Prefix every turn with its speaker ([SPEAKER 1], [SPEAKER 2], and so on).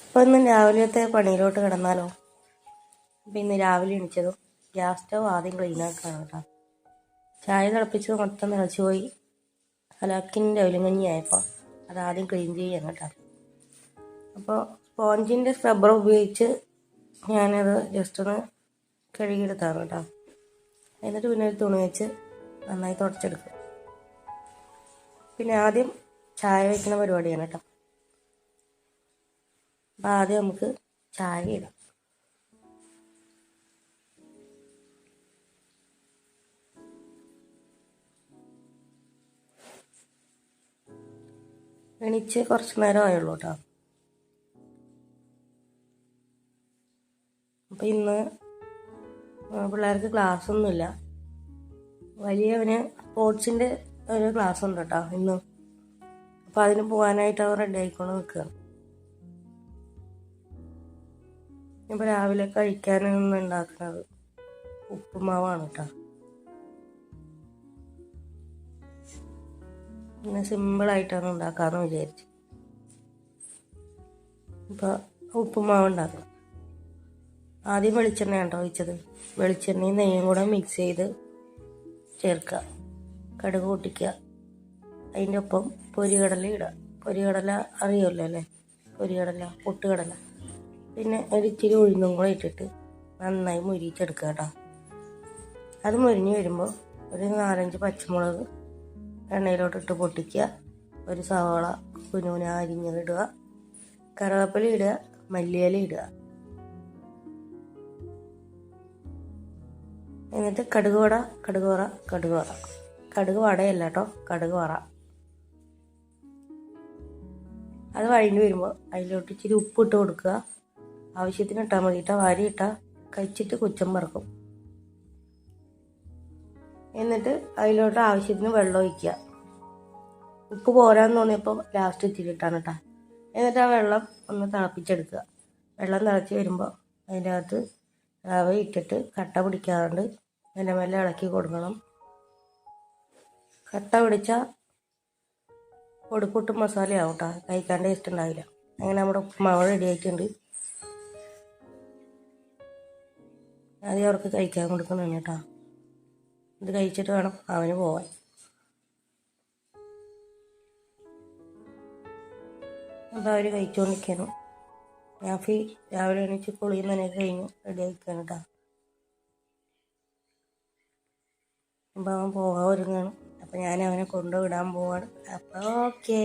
[SPEAKER 1] അപ്പോൾ ഇന്ന് രാവിലത്തെ പണിയിലോട്ട് കിടന്നാലോ. അപ്പോൾ ഇന്ന് രാവിലെ എണീച്ചതും ഗ്യാസ് സ്റ്റവ് ആദ്യം ക്ലീൻ ആക്കുകയാണ് കേട്ടോ. ചായ തിളപ്പിച്ചത് മൊത്തം തിളച്ച് പോയി. ഹലാക്കിൻ്റെ ഒലുങ്ങഞ്ഞിയായപ്പോൾ അതാദ്യം ക്ലീൻ ചെയ്യാൻ കേട്ടോ. അപ്പോൾ സ്പോഞ്ചിൻ്റെ സ്ക്രബ്ബർ ഉപയോഗിച്ച് ഞാനത് ജസ്റ്റ് ഒന്ന് കഴുകിയെടുത്താണ് കേട്ടോ. എന്നിട്ട് പിന്നെ ഒരു തുണി വെച്ച് നന്നായി തുടച്ചെടുക്കും. പിന്നെ ആദ്യം ചായ വയ്ക്കുന്ന പരിപാടിയാണ് കേട്ടോ. അപ്പോൾ ആദ്യം നമുക്ക് ചായ ഇടാം. എണീച്ച് കുറച്ച് നേരം ആയുള്ളൂ കേട്ടോ. അപ്പോൾ ഇന്ന് പിള്ളേർക്ക് ക്ലാസ്സൊന്നുമില്ല. വലിയവന് സ്പോർട്സിൻ്റെ ഒരു ക്ലാസ് ഉണ്ട് കേട്ടോ ഇന്ന്. അപ്പോൾ അതിന് പോകാനായിട്ട് അവർ റെഡി ആയിക്കൊണ്ട് നിൽക്കുകയാണ്. ഇപ്പോൾ രാവിലെ കഴിക്കാനൊന്നും ഉണ്ടാക്കുന്നത് ഉപ്പുമാവാണ് കേട്ടോ. പിന്നെ സിമ്പിളായിട്ടാണ് ഉണ്ടാക്കാമെന്ന് വിചാരിച്ചു. ഇപ്പോൾ ഉപ്പുമാവ് ഉണ്ടാക്കണം. ആദ്യം വെളിച്ചെണ്ണയാണ് കേട്ടോ ഒഴിച്ചത്. വെളിച്ചെണ്ണയും നെയ്യും കൂടെ മിക്സ് ചെയ്ത് ചേർക്കുക. കടുക് പൊട്ടിക്കുക. അതിൻ്റെ ഒപ്പം പൊരികടല ഇടുക. പൊരികടല അറിയുമല്ലോ അല്ലേ? പൊരികടല, പൊട്ടുകടല. പിന്നെ ഒരിച്ചിരി ഉഴുന്നും കൂടെ ഇട്ടിട്ട് നന്നായി മുരിച്ചെടുക്കുക കേട്ടോ. അത് മുരിഞ്ഞ് വരുമ്പോൾ ഒരു 4-5 പച്ചമുളക് എണ്ണയിലോട്ടിട്ട് പൊട്ടിക്കുക. ഒരു സവാള കുനുകുന അരിഞ്ഞിടുക. കറിവേപ്പില ഇടുക. മല്ലിയില ഇടുക. എന്നിട്ട് കടുക് വടയല്ല കേട്ടോ, കടുക് വറ. അത് വഴഞ്ഞു വരുമ്പോൾ അതിലോട്ട് ഇച്ചിരി ഉപ്പിട്ട് കൊടുക്കുക. ആവശ്യത്തിന് ഇട്ടാൽ മതി കേട്ടോ. വാരി ഇട്ടാൽ കഴിച്ചിട്ട് കുറ്റം പറക്കും. എന്നിട്ട് അതിലോട്ട് ആവശ്യത്തിന് വെള്ളം ഒഴിക്കുക. ഉപ്പ് പോരാന്ന് തോന്നിയപ്പോൾ ലാസ്റ്റ് ഇച്ചിരി ഇട്ടാണ് കേട്ടോ. എന്നിട്ട് ആ വെള്ളം ഒന്ന് തിളപ്പിച്ചെടുക്കുക. വെള്ളം തിളച്ച് വരുമ്പോൾ അതിൻ്റെ അകത്ത് റവ ഇട്ടിട്ട് കട്ട പിടിക്കാറുണ്ട് മെല്ലെ ഇളക്കി കൊടുക്കണം. കട്ട പിടിച്ചാൽ പൊടിപ്പുട്ടും മസാലയാവും കേട്ടോ. കഴിക്കാൻ ടേസ്റ്റ് ഉണ്ടാവില്ല. അങ്ങനെ നമ്മുടെ ഉപ്പുമാവ് റെഡി ആയിട്ടുണ്ട്. ആദ്യം അവർക്ക് കഴിക്കാൻ കൊടുക്കണം കേട്ടോ. ഇത് കഴിച്ചിട്ട് വേണം അവന് പോവാൻ. അപ്പോൾ അവർ കഴിച്ചുകൊണ്ടിരിക്കണം. യാഫി രാവിലെ എണീച്ച് കുളിയും നനയൊക്കെ കഴിഞ്ഞ് റെഡി ആയിക്കാണ് കേട്ടോ. അപ്പോൾ അവൻ പോകാൻ ഒരുങ്ങാണ്. അപ്പോൾ ഞാൻ അവനെ കൊണ്ടുവിടാൻ പോവാണ്. അപ്പോൾ ഓക്കേ.